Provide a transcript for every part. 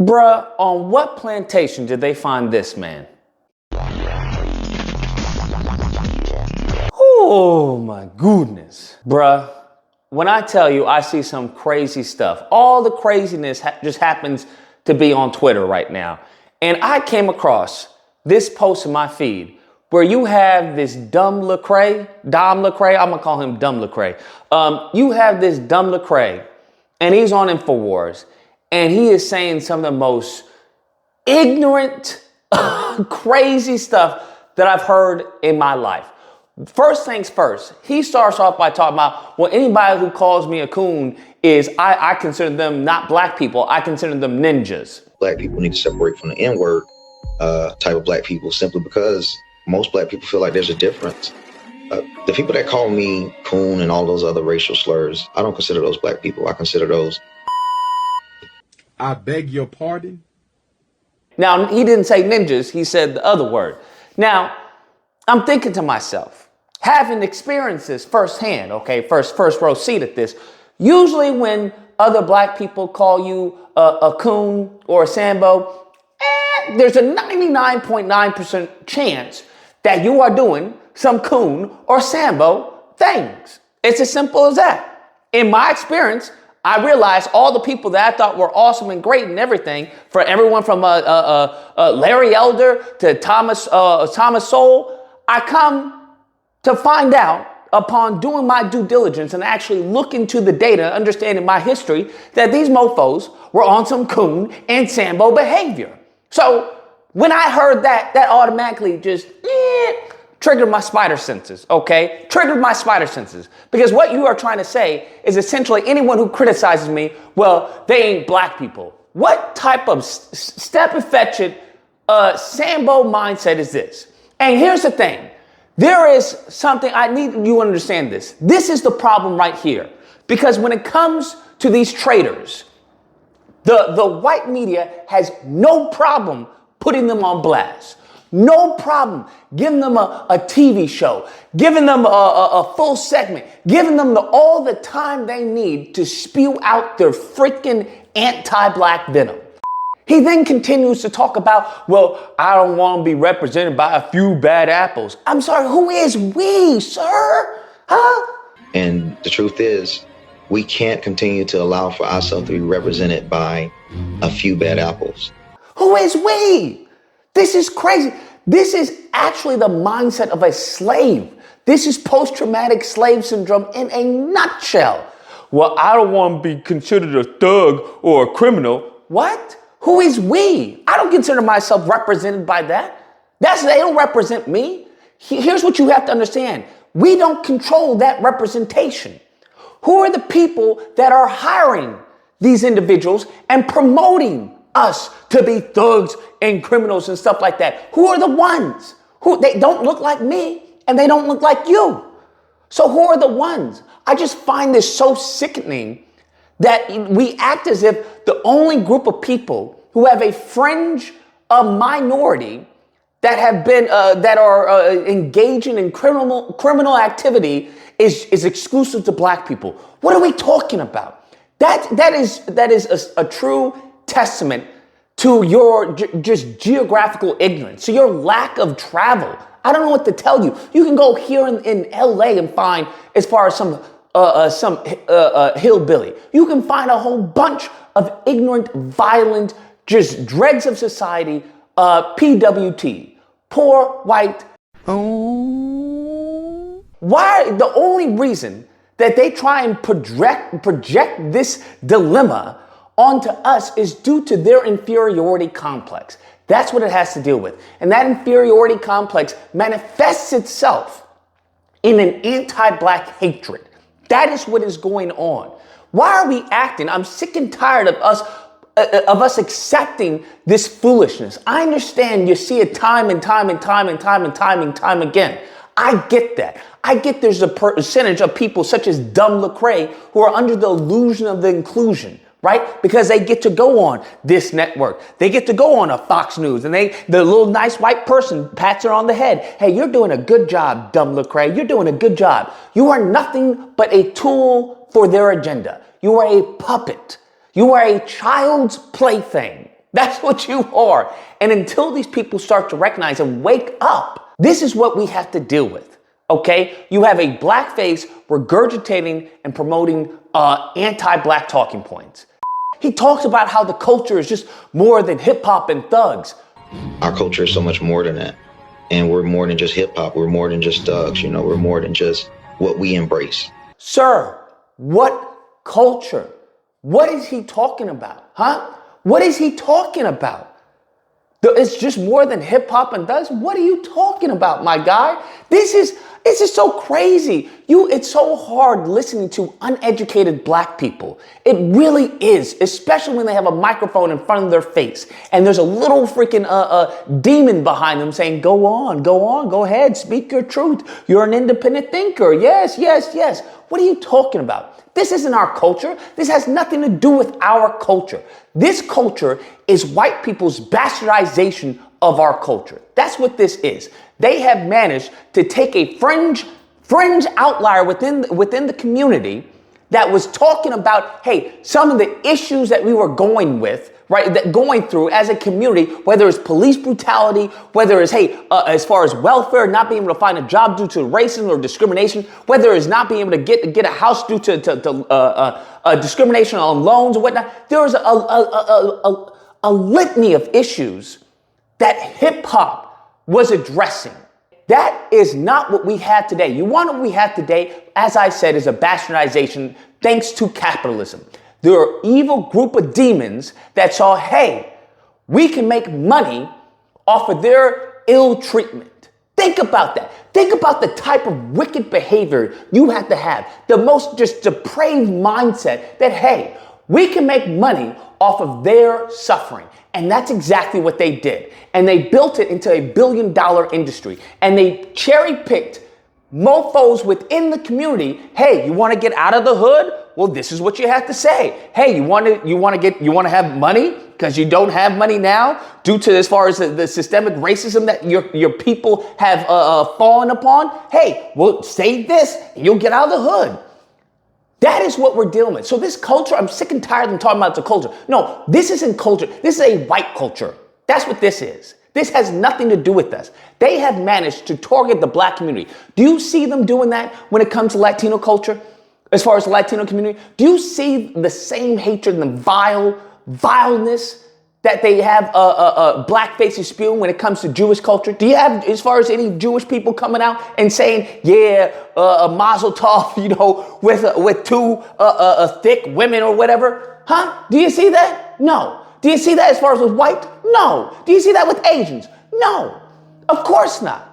Bruh, on what plantation did they find this man? Oh my goodness. Bruh, when I tell you I see some crazy stuff, all the craziness just happens to be on Twitter right now. And I came across this post in my feed where you have this dumb Lucre, Dom Lucre, I'm gonna call him Dumb Lucre. You have this dumb Lucre, and he's on InfoWars, and he is saying some of the most ignorant, crazy stuff that I've heard in my life. First things first, he starts off by talking about, well, anybody who calls me a coon is, I consider them not black people, I consider them ninjas. Black people need to separate from the N-word type of black people simply because most black people feel like there's a difference. The people that call me coon and all those other racial slurs, I don't consider those black people. I consider those. I beg your pardon? Now, he didn't say ninjas, he said the other word. Now, I'm thinking to myself, having experienced this firsthand, okay, first row seat at this, usually when other black people call you a coon or a Sambo, there's a 99.9% chance that you are doing some coon or Sambo things. It's as simple as that. In my experience, I realized all the people that I thought were awesome and great and everything, for everyone from Larry Elder to Thomas Sowell, I come to find out upon doing my due diligence and actually look into the data, understanding my history, that these mofos were on some coon and Sambo behavior. So when I heard that, that automatically just triggered my spider senses, okay? Triggered my spider senses. Because what you are trying to say is essentially anyone who criticizes me, well, they ain't black people. What type of step-and-fetch-it Sambo mindset is this? And here's the thing. There is something, I need you to understand this. This is the problem right here. Because when it comes to these traitors, the white media has no problem putting them on blast. No problem giving them a TV show, giving them a full segment, giving them all the time they need to spew out their freaking anti-black venom. He then continues to talk about, well, I don't want to be represented by a few bad apples. I'm sorry, who is we, sir? Huh? And the truth is, we can't continue to allow for ourselves to be represented by a few bad apples. Who is we? This is crazy. This is actually the mindset of a slave. This is post-traumatic slave syndrome in a nutshell. Well, I don't want to be considered a thug or a criminal. What? Who is we? I don't consider myself represented by that. They don't represent me. Here's what you have to understand. We don't control that representation. Who are the people that are hiring these individuals and promoting us to be thugs and criminals and stuff like that? Who are the ones who they don't look like me and they don't look like you? So who are the ones? I just find this so sickening that we act as if the only group of people who have a fringe minority that have been that are engaging in criminal activity is exclusive to black people. What are we talking about? That is a true testament to your just geographical ignorance, to your lack of travel. I don't know what to tell you. You can go here in LA and find, as far as some hillbilly, you can find a whole bunch of ignorant, violent, just dregs of society, PWT, poor white. Why? The only reason that they try and project this dilemma onto us is due to their inferiority complex. That's what it has to deal with. And that inferiority complex manifests itself in an anti-black hatred. That is what is going on. Why are we acting? I'm sick and tired of us accepting this foolishness. I understand you see it time and time again. I get that. I get there's a percentage of people such as dumb Lucre who are under the illusion of the inclusion, right? Because they get to go on this network. They get to go on a Fox News and the little nice white person pats her on the head. Hey, you're doing a good job, dumb Lucre. You're doing a good job. You are nothing but a tool for their agenda. You are a puppet. You are a child's plaything. That's what you are. And until these people start to recognize and wake up, this is what we have to deal with. Okay? You have a blackface regurgitating and promoting anti-black talking points. He talks about how the culture is just more than hip hop and thugs. Our culture is so much more than that. And we're more than just hip hop. We're more than just thugs. You know, we're more than just what we embrace. Sir, what culture? What is he talking about? Huh? What is he talking about? It's just more than hip hop and thugs. What are you talking about, my guy? This is so crazy. It's so hard listening to uneducated black people. It really is, especially when they have a microphone in front of their face and there's a little freaking demon behind them saying, go on, go ahead, speak your truth. You're an independent thinker. Yes. What are you talking about? This isn't our culture. This has nothing to do with our culture. This culture is white people's bastardization of our culture. That's what this is. They have managed to take a fringe outlier within the community that was talking about, hey, some of the issues that we were going through as a community, whether it's police brutality, whether it's, as far as welfare, not being able to find a job due to racism or discrimination, whether it's not being able to get a house due to discrimination on loans or whatnot. There was a litany of issues that hip hop was addressing. That is not what we have today. You want what we have today, as I said, is a bastardization thanks to capitalism. There are evil group of demons that saw, hey, we can make money off of their ill treatment. Think about that. Think about the type of wicked behavior you have to have. The most just depraved mindset that, hey, we can make money off of their suffering. And that's exactly what they did. And they built it into $1 billion industry. And they cherry-picked mofos within the community. Hey, you want to get out of the hood? Well, this is what you have to say. Hey, you want to have money because you don't have money now due to, as far as the systemic racism that your people have fallen upon. Hey, well, say this and you'll get out of the hood. That is what we're dealing with. So this culture, I'm sick and tired of talking about the culture. No, this isn't culture. This is a white culture. That's what this is. This has nothing to do with us. They have managed to target the black community. Do you see them doing that when it comes to Latino culture? As far as the Latino community, do you see the same hatred and the vileness that they have black faces spewing when it comes to Jewish culture? Do you have, as far as any Jewish people coming out and saying, yeah, a mazel tov, with two thick women or whatever? Huh? Do you see that? No. Do you see that as far as with white? No. Do you see that with Asians? No. Of course not.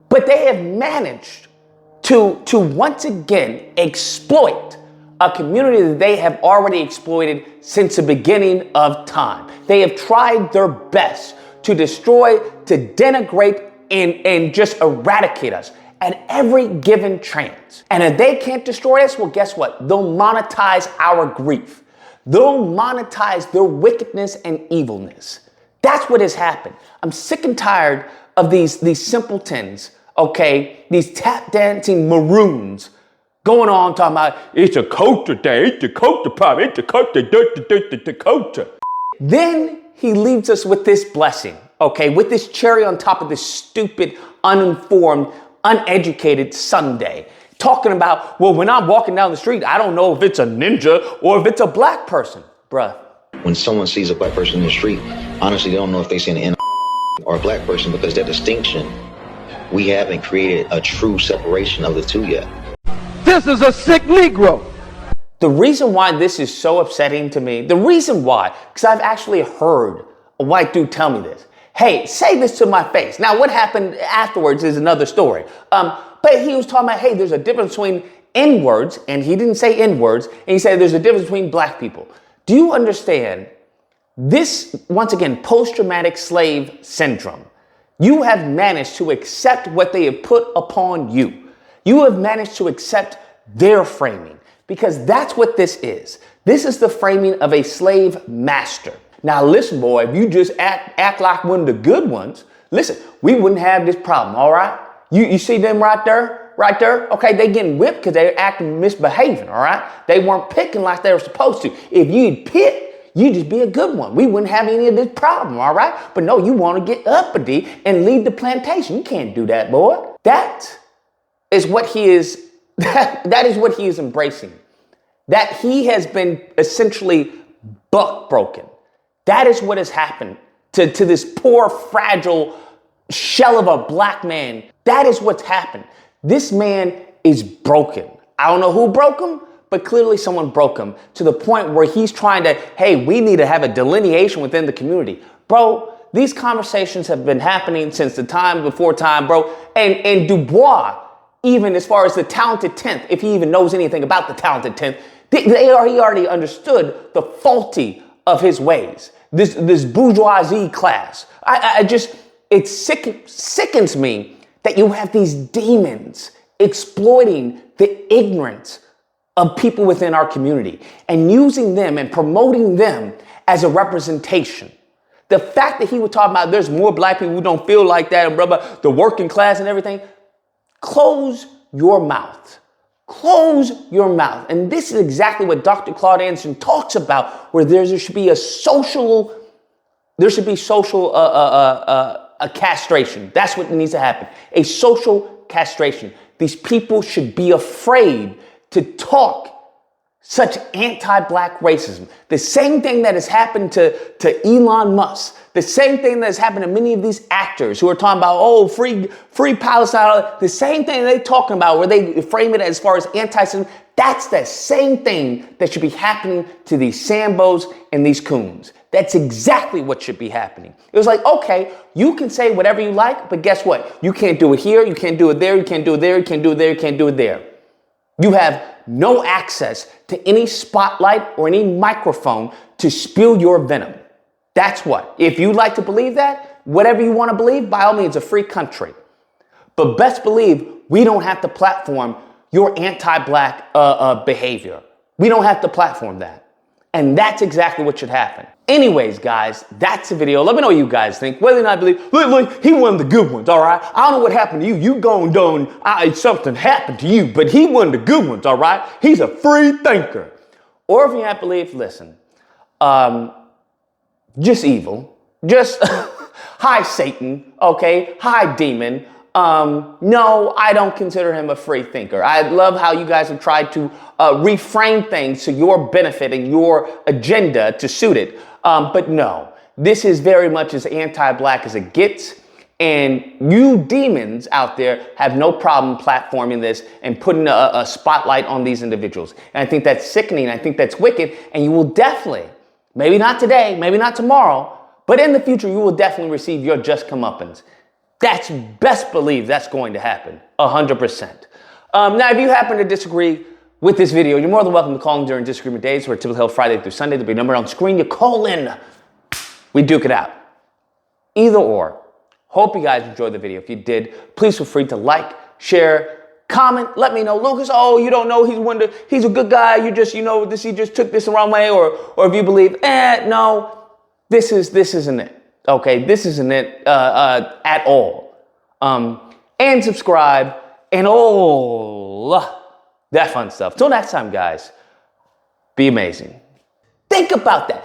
But they have managed to once again exploit a community that they have already exploited since the beginning of time. They have tried their best to destroy, to denigrate, and just eradicate us at every given chance. And if they can't destroy us, well, guess what? They'll monetize our grief. They'll monetize their wickedness and evilness. That's what has happened. I'm sick and tired of these simpletons, okay? These tap dancing maroons going on talking about it's a culture day, it's a culture pop, it's a culture, the culture. Then he leaves us with this blessing, okay? With this cherry on top of this stupid, uninformed, uneducated Sunday. Talking about, well, when I'm walking down the street, I don't know if it's a ninja or if it's a black person. Bruh. When someone sees a black person in the street, honestly, they don't know if they see an N or a black person, because that distinction, we haven't created a true separation of the two yet. This is a sick Negro. The reason why this is so upsetting to me, the reason why, because I've actually heard a white dude tell me this. Hey, say this to my face. Now, what happened afterwards is another story. But he was talking about, hey, there's a difference between N-words, and he didn't say N-words, and he said there's a difference between black people. Do you understand this, once again, post-traumatic slave syndrome? You have managed to accept what they have put upon you. You have managed to accept their framing, because that's what this is. This is the framing of a slave master. Now, listen, boy, if you just act like one of the good ones, listen, we wouldn't have this problem, all right? You see them right there? right there, okay, they getting whipped because they're acting misbehaving, all right? They weren't picking like they were supposed to. If you'd pick, you'd just be a good one. We wouldn't have any of this problem, all right? But no, you want to get uppity and lead the plantation. You can't do that, boy. That is what he is, that is what he is embracing. That he has been essentially buck broken. That is what has happened to this poor, fragile shell of a black man. That is what's happened. This man is broken. I don't know who broke him, but clearly someone broke him to the point where he's trying to, hey, we need to have a delineation within the community. Bro, these conversations have been happening since the time before time, bro. And Du Bois, even as far as the talented 10th, if he even knows anything about the talented 10th, he already understood the faulty of his ways. This bourgeoisie class. It sickens me that you have these demons exploiting the ignorance of people within our community and using them and promoting them as a representation. The fact that he would talk about there's more black people who don't feel like that and blah, blah, the working class and everything. Close your mouth. Close your mouth. And this is exactly what Dr. Claude Anderson talks about, where there should be a castration. That's what needs to happen. A social castration. These people should be afraid to talk such anti-black racism. The same thing that has happened to Elon Musk. The same thing that has happened to many of these actors who are talking about, oh, free Palestine. The same thing they're talking about where they frame it as far as anti-Semitism. That's the same thing that should be happening to these Sambos and these coons. That's exactly what should be happening. It was like, okay, you can say whatever you like, but guess what? You can't do it here, you can't do it there, you can't do it there, you can't do it there, you can't do it there. You have no access to any spotlight or any microphone to spill your venom. That's what. If you like to believe that, whatever you want to believe, by all means, a free country. But best believe we don't have to platform your anti-black behavior. We don't have to platform that. And that's exactly what should happen. Anyways, guys, that's the video. Let me know what you guys think. Whether or not believe, look, he one of the good ones, all right? I don't know what happened to you. You gone done, something happened to you, but he one of the good ones, all right? He's a free thinker. Or if you have belief, listen, just evil. Just, hi, Satan, okay? Hi, demon. No, I don't consider him a free thinker. I love how you guys have tried to reframe things to your benefit and your agenda to suit it. But no, this is very much as anti-black as it gets. And you demons out there have no problem platforming this and putting a spotlight on these individuals. And I think that's sickening. I think that's wicked. And you will definitely, maybe not today, maybe not tomorrow, but in the future, you will definitely receive your just comeuppance. That's best believe that's going to happen 100%. Now, if you happen to disagree with this video, you're more than welcome to call in during disagreement days. We're typically held Friday through Sunday. There'll be a number on screen. You call in. We duke it out. Either or. Hope you guys enjoyed the video. If you did, please feel free to like, share, comment. Let me know. Lucas, oh, you don't know. He's a good guy. You just, he just took this the wrong way. Or if you believe, no, this isn't it. Okay, this isn't it at all. And subscribe and all that fun stuff. Till next time, guys, be amazing. Think about that.